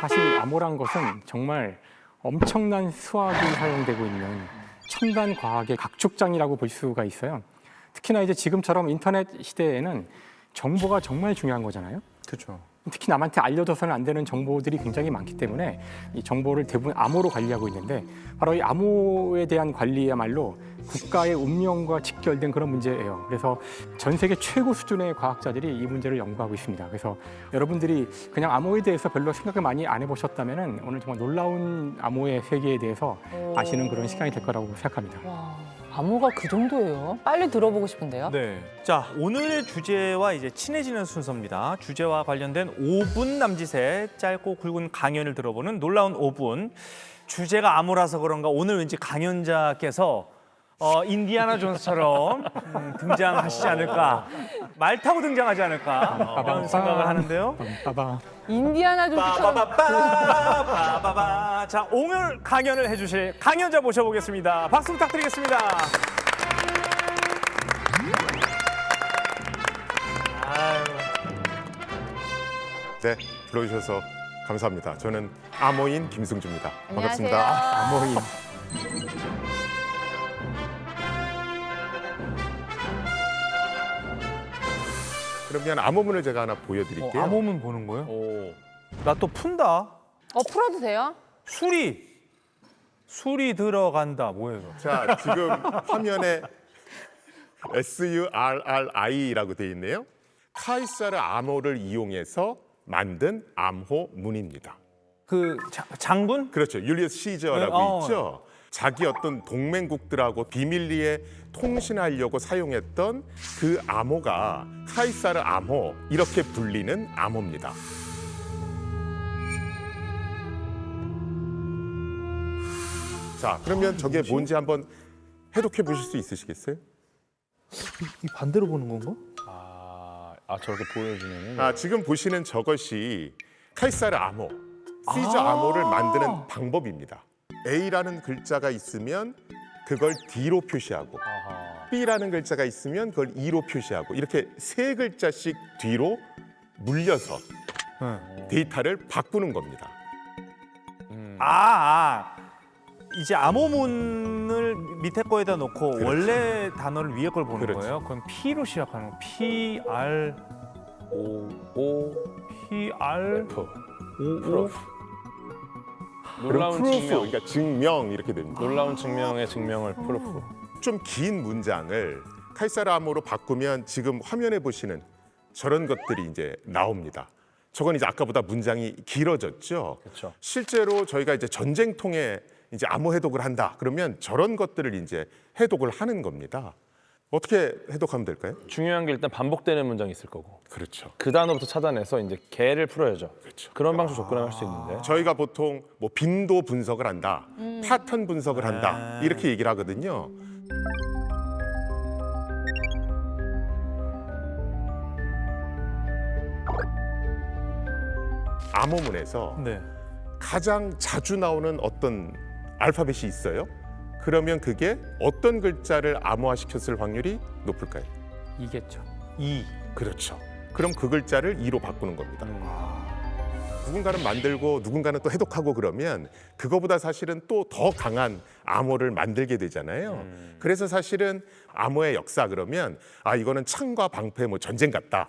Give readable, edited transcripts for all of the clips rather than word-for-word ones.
사실 암호란 것은 정말 엄청난 수학이 사용되고 있는 첨단 과학의 각축장이라고 볼 수가 있어요. 특히나 이제 지금처럼 인터넷 시대에는 정보가 정말 중요한 거잖아요. 그렇죠. 특히 남한테 알려져서는 안 되는 정보들이 굉장히 많기 때문에 이 정보를 대부분 암호로 관리하고 있는데 바로 이 암호에 대한 관리야말로 국가의 운명과 직결된 그런 문제예요. 그래서 전 세계 최고 수준의 과학자들이 이 문제를 연구하고 있습니다. 그래서 여러분들이 그냥 암호에 대해서 별로 생각을 많이 안 해보셨다면 오늘 정말 놀라운 암호의 세계에 대해서 아시는 그런 시간이 될 거라고 생각합니다. 와, 암호가 그 정도예요? 빨리 들어보고 싶은데요. 네. 자, 오늘의 주제와 이제 친해지는 순서입니다. 주제와 관련된 5분 남짓의 짧고 굵은 강연을 들어보는 놀라운 5분. 주제가 암호라서 그런가 오늘 왠지 강연자께서 인디아나 존스처럼 등장하시지 않을까. 말 타고 등장하지 않을까. 이런 생각을 하는데요. 빠바. 인디아나 존스처럼 빠바바. 자, 오늘 강연을 해주실 강연자 모셔보겠습니다. 박수 부탁드리겠습니다. 아유. 네, 불러주셔서 감사합니다. 저는 암호인 김승주입니다. 반갑습니다. 암호인. 그러면 암호문을 제가 하나 보여드릴게요. 암호문 보는 거예요? 나 또 푼다. 풀어도 돼요? 술이 들어간다. 뭐예요? 이거? 자, 지금 화면에 SURRI라고 돼 있네요. 카이사르 암호를 이용해서 만든 암호문입니다. 그 장군? 그렇죠. 율리어스 시저라고 네, 있죠. 자기 어떤 동맹국들하고 비밀리에 통신하려고 사용했던 그 암호가 카이사르 암호, 이렇게 불리는 암호입니다. 자, 그러면 저게 뭔지 한번 해독해 보실 수 있으시겠어요? 이 반대로 보는 건가? 저렇게 보여주면 아, 지금 보시는 저것이 카이사르 암호, 시저 암호를 만드는 방법입니다. A라는 글자가 있으면 그걸 D로 표시하고 B라는 글자가 있으면 그걸 E로 표시하고 이렇게 세 글자씩 뒤로 물려서 데이터를 바꾸는 겁니다. 이제 암호문을 밑에 거에다 놓고 그렇죠. 원래 단어를 위에 걸 보는 그렇죠. 거예요. 그럼 P로 시작하는 거. P R O P R F. O O. 놀라운 프루프, 증명. 그러니까 증명 이렇게 됩니다. 놀라운 증명의 증명을 프루프. 좀 긴 문장을 카이사르 암호로 바꾸면 지금 화면에 보시는 저런 것들이 이제 나옵니다. 저건 이제 아까보다 문장이 길어졌죠. 그렇죠. 실제로 저희가 이제 전쟁통에 이제 암호 해독을 한다. 그러면 저런 것들을 이제 해독을 하는 겁니다. 어떻게 해독하면 될까요? 중요한 게 일단 반복되는 문장이 있을 거고 그렇죠. 그 단어부터 차단해서 이제 개를 풀어야죠. 그렇죠. 그런 방식 접근을 할 수 있는데 저희가 보통 뭐 빈도 분석을 한다, 패턴 분석을 한다 이렇게 얘기를 하거든요. 암호문에서 네. 가장 자주 나오는 어떤 알파벳이 있어요? 그러면 그게 어떤 글자를 암호화시켰을 확률이 높을까요? 이겠죠. E. 그렇죠. 그럼 그 글자를 E로 바꾸는 겁니다. 누군가는 만들고 누군가는 또 해독하고 그러면 그거보다 사실은 또 더 강한 암호를 만들게 되잖아요. 그래서 사실은 암호의 역사 그러면 이거는 창과 방패 뭐 전쟁 같다.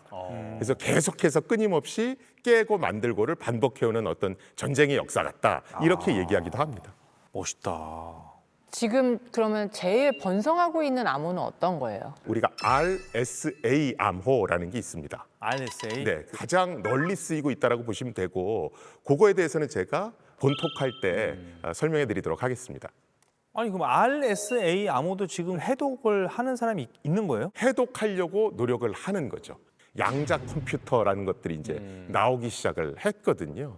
그래서 계속해서 끊임없이 깨고 만들고를 반복해오는 어떤 전쟁의 역사 같다. 이렇게 얘기하기도 합니다. 멋있다. 지금 그러면 제일 번성하고 있는 암호는 어떤 거예요? 우리가 RSA 암호라는 게 있습니다. RSA. 네, 가장 널리 쓰이고 있다라고 보시면 되고 그거에 대해서는 제가 본톡할 때 설명해 드리도록 하겠습니다. 아니 그럼 RSA 암호도 지금 해독을 하는 사람이 있는 거예요? 해독하려고 노력을 하는 거죠. 양자 컴퓨터라는 것들이 이제 나오기 시작을 했거든요.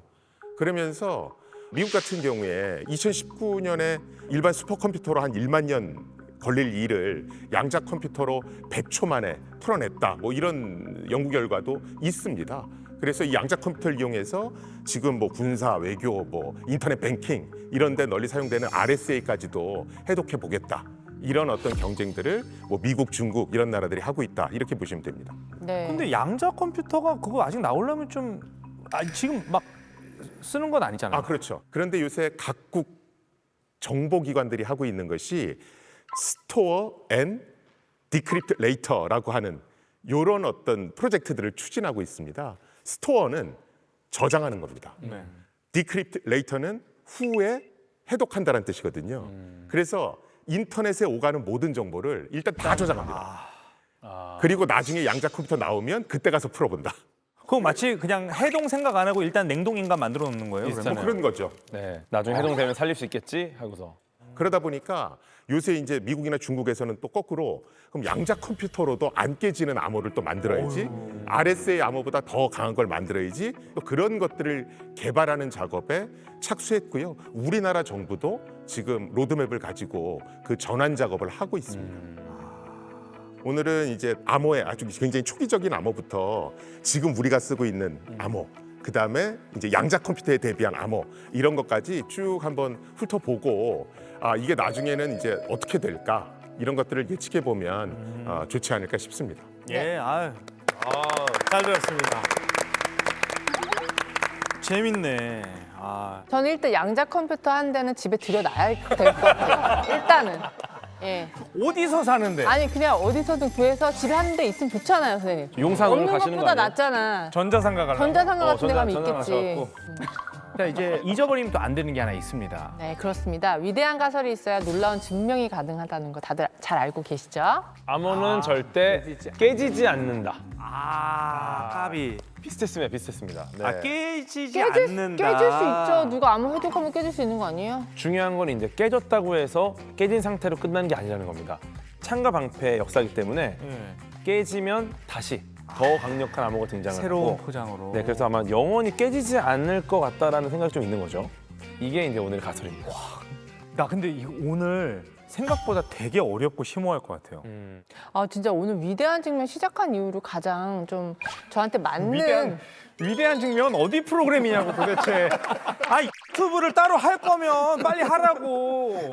그러면서 미국 같은 경우에 2019년에 일반 슈퍼컴퓨터로 한 1만 년 걸릴 일을 양자 컴퓨터로 100초 만에 풀어냈다. 뭐 이런 연구 결과도 있습니다. 그래서 이 양자 컴퓨터를 이용해서 지금 뭐 군사, 외교, 뭐 인터넷 뱅킹 이런 데 널리 사용되는 RSA까지도 해독해 보겠다. 이런 어떤 경쟁들을 뭐 미국, 중국 이런 나라들이 하고 있다. 이렇게 보시면 됩니다. 네. 근데 양자 컴퓨터가 그거 아직 나오려면 좀 지금 막 쓰는 건 아니잖아요. 아, 그렇죠. 그런데 요새 각국 정보기관들이 하고 있는 것이 스토어 앤 디크립트 레이터라고 하는 이런 어떤 프로젝트들을 추진하고 있습니다. 스토어는 저장하는 겁니다. 네. 디크립트 레이터는 후에 해독한다는 뜻이거든요. 그래서 인터넷에 오가는 모든 정보를 일단 다 저장합니다. 그리고 나중에 양자 컴퓨터 나오면 그때 가서 풀어본다. 그거 마치 그냥 해동 생각 안 하고 일단 냉동 인간 만들어 놓는 거예요. 비슷하네요. 뭐 그런 거죠. 네. 나중에 해동되면 살릴 수 있겠지 하고서. 그러다 보니까 요새 이제 미국이나 중국에서는 또 거꾸로 그럼 양자 컴퓨터로도 안 깨지는 암호를 또 만들어야지, RSA 암호보다 더 강한 걸 만들어야지, 또 그런 것들을 개발하는 작업에 착수했고요. 우리나라 정부도 지금 로드맵을 가지고 그 전환 작업을 하고 있습니다. 오늘은 이제 암호의 아주 굉장히 초기적인 암호부터 지금 우리가 쓰고 있는 암호, 그 다음에 이제 양자 컴퓨터에 대비한 암호, 이런 것까지 쭉 한번 훑어보고, 아, 이게 나중에는 이제 어떻게 될까, 이런 것들을 예측해 보면 좋지 않을까 싶습니다. 예, 아유, 잘 들었습니다. 재밌네. 아, 저는 일단 양자 컴퓨터 한 대는 집에 들여놔야 될 것 같아요. 일단은. 예. 어디서 사는데? 아니 그냥 어디서든 구해서 집에 한 대 있으면 좋잖아요, 선생님. 용산으로 없는 가시는 거 것보다 아니에요? 낫잖아. 전자상가 가려고. 전자상가 같은 데 가면 전자 있겠지. 가셔갖고. 자, 이제 잊어버리면 또 안 되는 게 하나 있습니다. 네, 그렇습니다. 위대한 가설이 있어야 놀라운 증명이 가능하다는 거 다들 잘 알고 계시죠? 암호는 절대 깨지지 않는다. 까비. 비슷했습니다. 네. 아, 깨지지 깨질 않는다. 수 있죠. 누가 아무 해독하면 깨질 수 있는 거 아니에요? 중요한 건 이제 깨졌다고 해서 깨진 상태로 끝나는 게 아니라는 겁니다. 창과 방패의 역사이기 때문에 예. 깨지면 다시 더 강력한 암호가 등장을 새로운 하고, 포장으로. 네, 그래서 아마 영원히 깨지지 않을 것 같다라는 생각이 좀 있는 거죠. 이게 이제 오늘 가설입니다. 나 근데 이거 오늘 생각보다 되게 어렵고 심오할 것 같아요. 아 진짜 오늘 위대한 증명 시작한 이후로 가장 좀 저한테 맞는 위대한 증명은 어디 프로그램이냐고 도대체. 아, 유튜브를 따로 할 거면 빨리 하라고.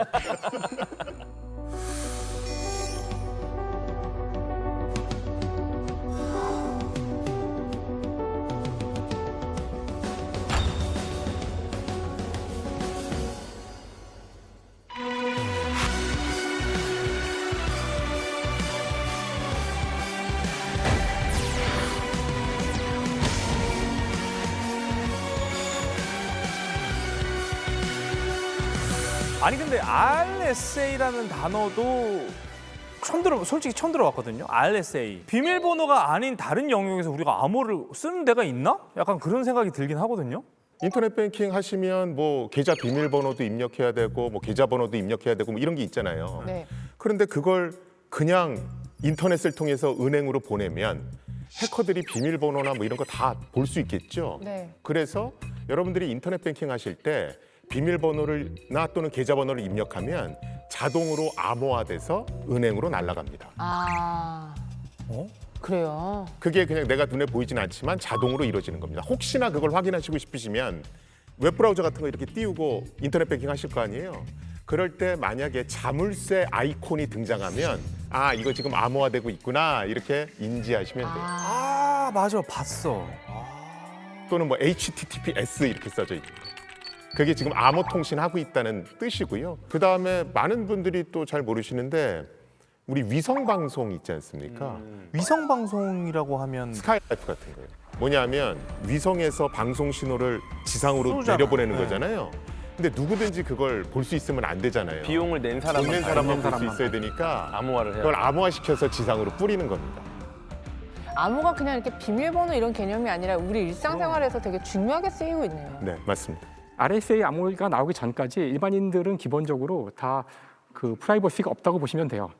아니 근데 RSA라는 단어도 솔직히 처음 들어봤거든요. RSA. 비밀번호가 아닌 다른 영역에서 우리가 암호를 쓰는 데가 있나? 약간 그런 생각이 들긴 하거든요. 인터넷 뱅킹 하시면 뭐 계좌 비밀번호도 입력해야 되고 뭐 계좌번호도 입력해야 되고 뭐 이런 게 있잖아요. 네. 그런데 그걸 그냥 인터넷을 통해서 은행으로 보내면 해커들이 비밀번호나 뭐 이런 거 다 볼 수 있겠죠. 네. 그래서 여러분들이 인터넷 뱅킹 하실 때 비밀번호를나 또는 계좌번호를 입력하면 자동으로 암호화돼서 은행으로 날아갑니다. 아 어? 그래요. 그게 그냥 내가 눈에 보이진 않지만 자동으로 이루어지는 겁니다. 혹시나 그걸 확인하시고 싶으시면 웹브라우저 같은 거 이렇게 띄우고 인터넷 뱅킹 하실 거 아니에요. 그럴 때 만약에 자물쇠 아이콘이 등장하면 아 이거 지금 암호화되고 있구나 이렇게 인지하시면 돼요. 아, 맞아. 봤어. 또는 뭐 HTTPS 이렇게 써져 있고 그게 지금 암호 통신하고 있다는 뜻이고요. 그 다음에 많은 분들이 또 잘 모르시는데 우리 위성 방송 있지 않습니까? 위성 방송이라고 하면 스카이라이프 같은 거예요. 뭐냐면 위성에서 방송 신호를 지상으로 쏘잖아. 내려보내는 네. 거잖아요. 근데 누구든지 그걸 볼 수 있으면 안 되잖아요. 비용을 낸 사람만 돈 낸 사람만 볼 수 사람만. 있어야 되니까 암호화를 해야 그걸 돼요. 암호화시켜서 지상으로 뿌리는 겁니다. 암호가 그냥 이렇게 비밀번호 이런 개념이 아니라 우리 일상생활에서 되게 중요하게 쓰이고 있네요. 네, 맞습니다. RSA 암호가 나오기 전까지 일반인들은 기본적으로 다 그 프라이버시가 없다고 보시면 돼요.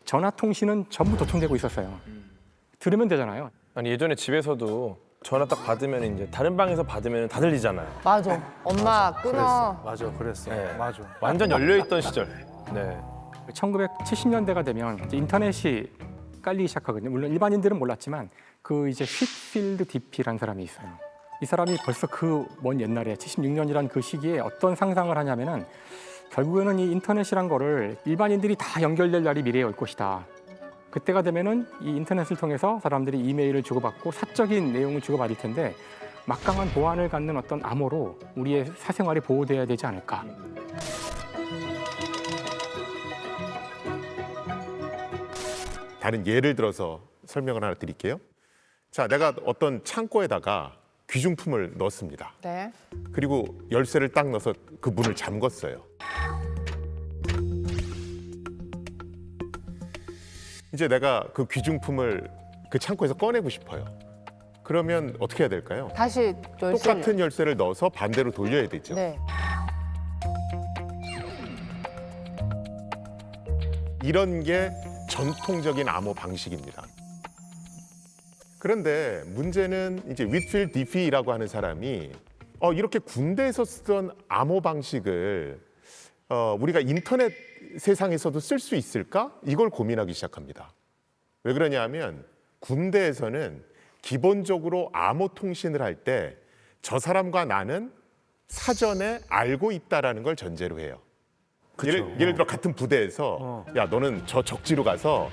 전화 통신은 전부 도청되고 있었어요. 들으면 되잖아요. 아니 예전에 집에서도 전화 딱 받으면 이제 다른 방에서 받으면 다 들리잖아요. 맞아. 엄마 끊어. 맞아, 그랬어. 네. 맞아. 완전 열려 있던 시절. 네. 1970년대가 되면 이제 인터넷이 깔리기 시작하거든요. 물론 일반인들은 몰랐지만 그 이제 휘필드 DP라는 사람이 있어요. 이 사람이 벌써 그 먼 옛날에 76년이라는 그 시기에 어떤 상상을 하냐면은 결국에는 이 인터넷이란 거를 일반인들이 다 연결될 날이 미래에 올 것이다. 그때가 되면은 이 인터넷을 통해서 사람들이 이메일을 주고받고 사적인 내용을 주고받을 텐데 막강한 보안을 갖는 어떤 암호로 우리의 사생활이 보호돼야 되지 않을까. 다른 예를 들어서 설명을 하나 드릴게요. 자, 내가 어떤 창고에다가 귀중품을 넣었습니다. 네. 그리고 열쇠를 딱 넣어서 그 문을 잠궜어요. 이제 내가 그 귀중품을 그 창고에서 꺼내고 싶어요. 그러면 어떻게 해야 될까요? 다시 열쇠를. 똑같은 열쇠를 넣어서 반대로 돌려야 되죠. 네. 이런 게 전통적인 암호 방식입니다. 그런데 문제는 이제 윗필 디피라고 하는 사람이 이렇게 군대에서 쓰던 암호 방식을 우리가 인터넷 세상에서도 쓸 수 있을까? 이걸 고민하기 시작합니다. 왜 그러냐 하면 군대에서는 기본적으로 암호 통신을 할 때 저 사람과 나는 사전에 알고 있다라는 걸 전제로 해요. 예를 들어 같은 부대에서 야 너는 저 적지로 가서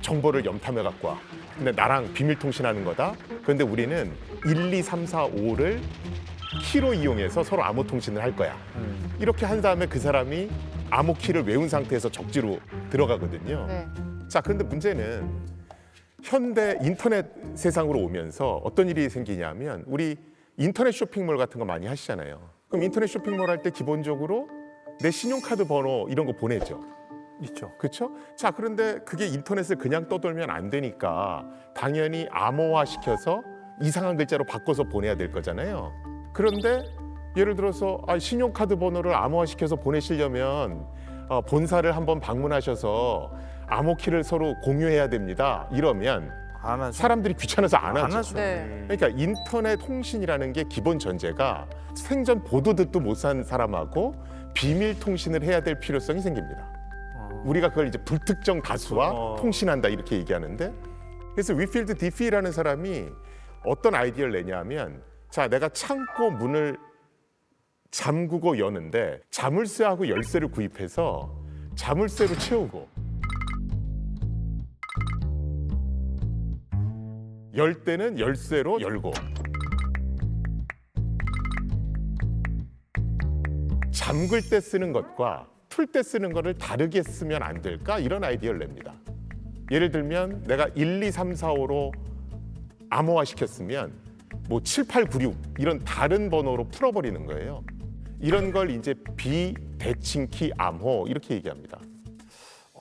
정보를 염탐해 갖고 와. 근데 나랑 비밀 통신하는 거다. 그런데 우리는 1, 2, 3, 4, 5를 키로 이용해서 서로 암호 통신을 할 거야. 이렇게 한 다음에 그 사람이 암호 키를 외운 상태에서 적지로 들어가거든요. 네. 자, 그런데 문제는 현대 인터넷 세상으로 오면서 어떤 일이 생기냐면 우리 인터넷 쇼핑몰 같은 거 많이 하시잖아요. 그럼 인터넷 쇼핑몰 할 때 기본적으로 내 신용카드 번호 이런 거 보내죠. 있죠. 그렇죠? 자, 그런데 그게 인터넷을 그냥 떠돌면 안 되니까 당연히 암호화 시켜서 이상한 글자로 바꿔서 보내야 될 거잖아요. 그런데 예를 들어서 신용카드 번호를 암호화 시켜서 보내시려면 본사를 한번 방문하셔서 암호키를 서로 공유해야 됩니다. 이러면 안 하죠. 사람들이 귀찮아서 안 안 하죠. 하죠. 네. 그러니까 인터넷 통신이라는 게 기본 전제가 생전 보도 듣도 못 산 사람하고 비밀 통신을 해야 될 필요성이 생깁니다. 우리가 그걸 이제 불특정 다수와 통신한다 이렇게 얘기하는데, 그래서 위필드 디피라는 사람이 어떤 아이디어를 내냐면, 자, 내가 창고 문을 잠그고 여는데 자물쇠하고 열쇠를 구입해서 자물쇠로 채우고 열 때는 열쇠로 열고 잠글 때 쓰는 것과 풀 때 쓰는 거를 다르게 쓰면 안 될까? 이런 아이디어를 냅니다. 예를 들면 내가 1, 2, 3, 4, 5로 암호화 시켰으면 뭐 7, 8, 9, 6 이런 다른 번호로 풀어버리는 거예요. 이런 걸 이제 비대칭키 암호 이렇게 얘기합니다.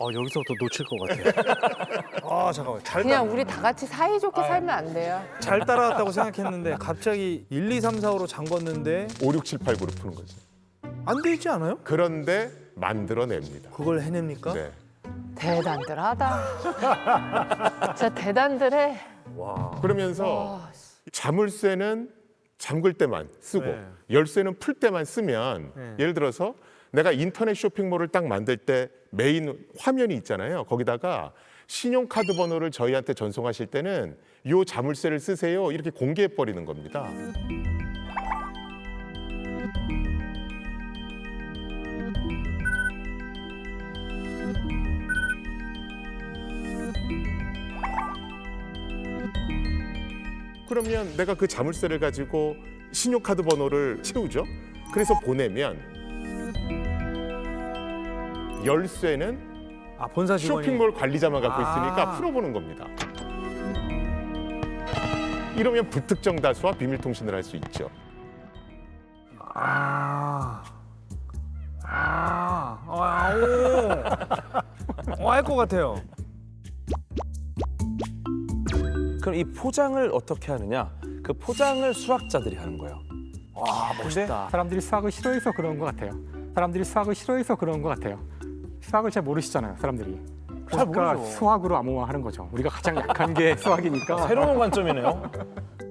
여기서부터 놓칠 것 같아요. 잠깐만. 그냥 우리 다 같이 사이좋게 살면 안 돼요. 잘 따라왔다고 생각했는데 갑자기 1, 2, 3, 4, 5로 잠궜는데 5, 6, 7, 8, 9로 푸는 거죠. 안 되지 않아요? 그런데 만들어냅니다. 그걸 해냅니까? 네. 대단들하다. 진짜 대단들해. 그러면서 자물쇠는 잠글 때만 쓰고 네. 열쇠는 풀 때만 쓰면 예를 들어서 내가 인터넷 쇼핑몰을 딱 만들 때 메인 화면이 있잖아요. 거기다가 신용카드 번호를 저희한테 전송하실 때는 요 자물쇠를 쓰세요. 이렇게 공개해 버리는 겁니다. 그러면 내가 그 자물쇠를 가지고 신용카드 번호를 채우죠. 그래서 보내면 열쇠는 본사 직원이 쇼핑몰 관리자만 갖고 있으니까 풀어보는 겁니다. 이러면 불특정 다수와 비밀 통신을 할 수 있죠. 할 것 같아요. 그럼 이 포장을 어떻게 하느냐? 그 포장을 수학자들이 하는 거예요. 멋있다. 사람들이 수학을 싫어해서 그런 것 같아요. 사람들이 수학을 싫어해서 그런 것 같아요. 수학을 잘 모르시잖아요, 사람들이. 그러니까 모르죠. 수학으로 암호화하는 거죠. 우리가 가장 약한 게 수학이니까. 새로운 관점이네요.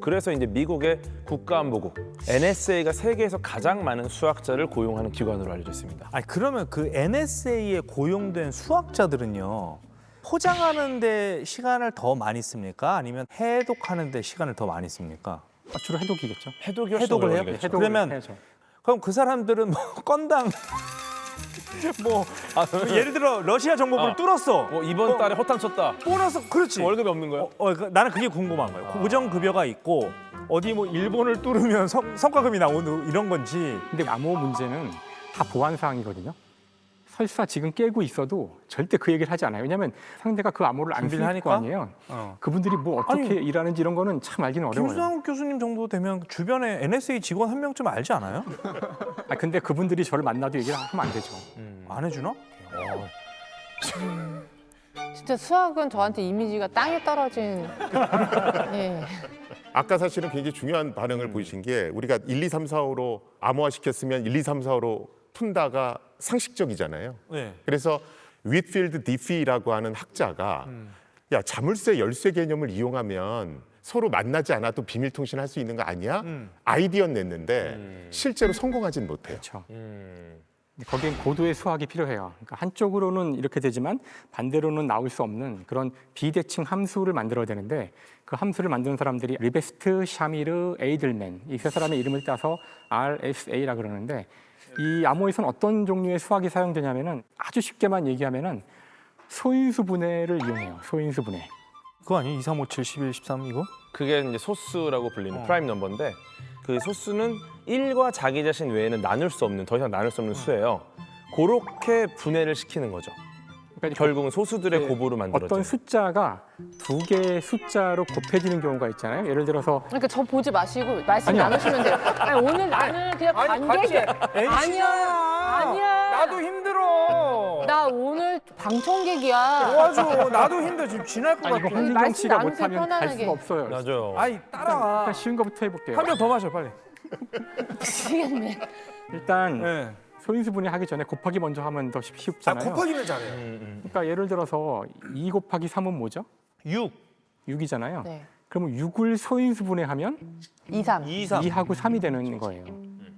그래서 이제 미국의 국가안보국 NSA가 세계에서 가장 많은 수학자를 고용하는 기관으로 알려져 있습니다. 아니 그러면 그 NSA에 고용된 수학자들은요, 포장하는데 시간을 더 많이 씁니까? 아니면 해독하는데 시간을 더 많이 씁니까? 주로 해독이겠죠. 해독이 훨씬 해독을 해요? 어려워지겠죠. 해독을 그러면 해야죠. 그럼 그 사람들은 뭐 건당 예를 들어 러시아 정보부를 뚫었어. 이번 달에 허탕 쳤다. 보너스 그렇지. 월급이 없는 거예요? 나는 그게 궁금한 거예요. 고정 급여가 있고 어디 뭐 일본을 뚫으면 성과금이 나오는 이런 건지. 근데 암호 문제는 다 보안 사항이거든요. 설사 지금 깨고 있어도 절대 그 얘기를 하지 않아요. 왜냐하면 상대가 그 암호를 안 준비를 쓸 거 하니까? 아니에요. 어. 그분들이 뭐 어떻게 아니, 일하는지 이런 거는 참 알기는 어려워요. 김수환 교수님 정도 되면 주변에 NSA 직원 한 명쯤 알지 않아요? 근데 그분들이 저를 만나도 얘기를 하면 안 되죠. 안 해주나? 진짜 수학은 저한테 이미지가 땅에 떨어진. 예. 아까 사실은 굉장히 중요한 반응을 보이신 게 우리가 1, 2, 3, 4, 5로 암호화시켰으면 1, 2, 3, 4, 5로 푼다가 상식적이잖아요. 네. 그래서 윗필드 디피라고 하는 학자가 야 자물쇠 열쇠 개념을 이용하면 서로 만나지 않아도 비밀 통신할 수 있는 거 아니야? 아이디어 냈는데 실제로 성공하진 못해요. 그렇죠. 거기엔 고도의 수학이 필요해요. 그러니까 한쪽으로는 이렇게 되지만 반대로는 나올 수 없는 그런 비대칭 함수를 만들어야 되는데 그 함수를 만드는 사람들이 리베스트, 샤미르, 에이들맨 이 세 사람의 이름을 따서 RSA라 그러는데 이 암호에서는 어떤 종류의 수학이 사용되냐면은 아주 쉽게만 얘기하면은 소인수 분해를 이용해요. 소인수 분해. 그거 아니에요? 2, 3, 5, 7, 11, 13 이거? 그게 이제 소수라고 불리는 프라임 넘버인데 그 소수는 1과 자기 자신 외에는 나눌 수 없는 더 이상 나눌 수 없는 수예요. 그렇게 분해를 시키는 거죠. 그러니까 결국은 소수들의 네, 고부로 만들어져. 어떤 숫자가 두 개의 숫자로 곱해지는 경우가 있잖아요. 예를 들어서 그러니까 저 보지 마시고 말씀 아니요. 나누시면 돼요. 아니, 오늘 나는 그냥 관객이 아니야. 아니야. 나도 힘들어. 나 오늘 방청객이야. 도와줘. 나도 힘들어. 지금 지날 것 이거 같아. 황진경 말씀 씨가 나누세요, 못하면 갈 편안하게. 수가 없어요. 맞아요. 아이 따라와. 일단 쉬운 거부터 해볼게요. 한 병 더 마셔 빨리. 미치겠네. 일단 네. 소인수 분해 하기 전에 곱하기 먼저 하면 더 쉽잖아요. 곱하기는 잘해요. 그러니까 예를 들어서 2 곱하기 3은 뭐죠? 6, 6이잖아요. 네. 그러면 6을 소인수 분해하면 2, 3. 2, 3. 2하고 3이 되는 거예요.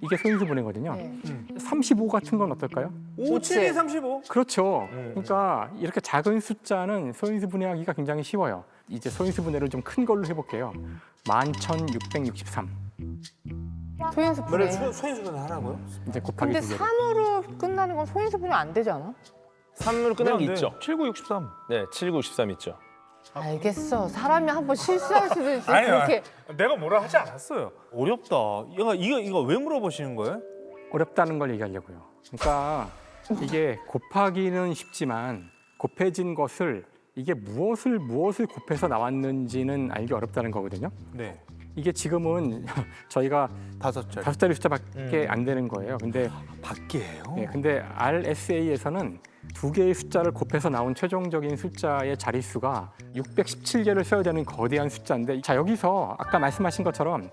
이게 소인수 분해거든요. 네. 35 같은 건 어떨까요? 5, 7, 2, 35. 그렇죠. 그러니까 이렇게 작은 숫자는 소인수 분해하기가 굉장히 쉬워요. 이제 소인수 분해를 좀 큰 걸로 해볼게요. 11,663. 소인수 분해. 소인수분 하라고요? 이제 곱하기 근데 두 개로. 3으로 끝나는 건 소인수 분해 안 되지 않아? 3으로 끝나는 게 있죠. 7, 9, 63. 네, 7, 9, 13 있죠. 알겠어. 사람이 한번 실수할 수도 있어. 아니요. 그렇게. 내가 뭐라 하지 않았어요. 어렵다. 이거 왜 물어보시는 거예요? 어렵다는 걸 얘기하려고요. 그러니까 이게 곱하기는 쉽지만 곱해진 것을 이게 무엇을 곱해서 나왔는지는 알기 어렵다는 거거든요. 네. 이게 지금은 저희가 5자리. 5자리 숫자밖에 안 되는 거예요. 근데 밖이에요? 근데 RSA에서는 두 개의 숫자를 곱해서 나온 최종적인 숫자의 자릿수가 617개를 써야 되는 거대한 숫자인데 자 여기서 아까 말씀하신 것처럼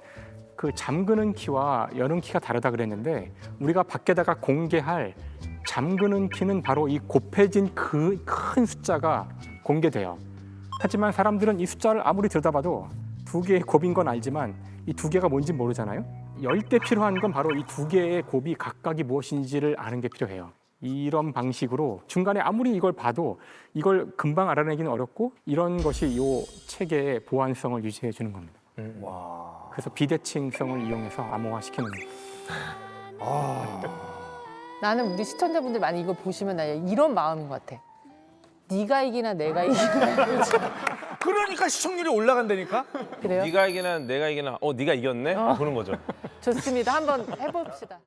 그 잠그는 키와 여는 키가 다르다 그랬는데 우리가 밖에다가 공개할 잠그는 키는 바로 이 곱해진 그 큰 숫자가 공개돼요. 하지만 사람들은 이 숫자를 아무리 들여다봐도 두 개의 곱인 건 알지만 이 두 개가 뭔지 모르잖아요. 열 때 필요한 건 바로 이 두 개의 곱이 각각이 무엇인지를 아는 게 필요해요. 이런 방식으로 중간에 아무리 이걸 봐도 이걸 금방 알아내기는 어렵고 이런 것이 이 체계의 보안성을 유지해 주는 겁니다. 와. 그래서 비대칭성을 이용해서 암호화시키는 나는 우리 시청자분들 많이 이거 보시면 나 이런 마음인 것 같아. 네가 이기나 내가 이기나. 그러니까 시청률이 올라간다니까? 그래요? 네가 이기나 내가 이기나 네가 이겼네? 보는 거죠. 좋습니다. 한번 해봅시다.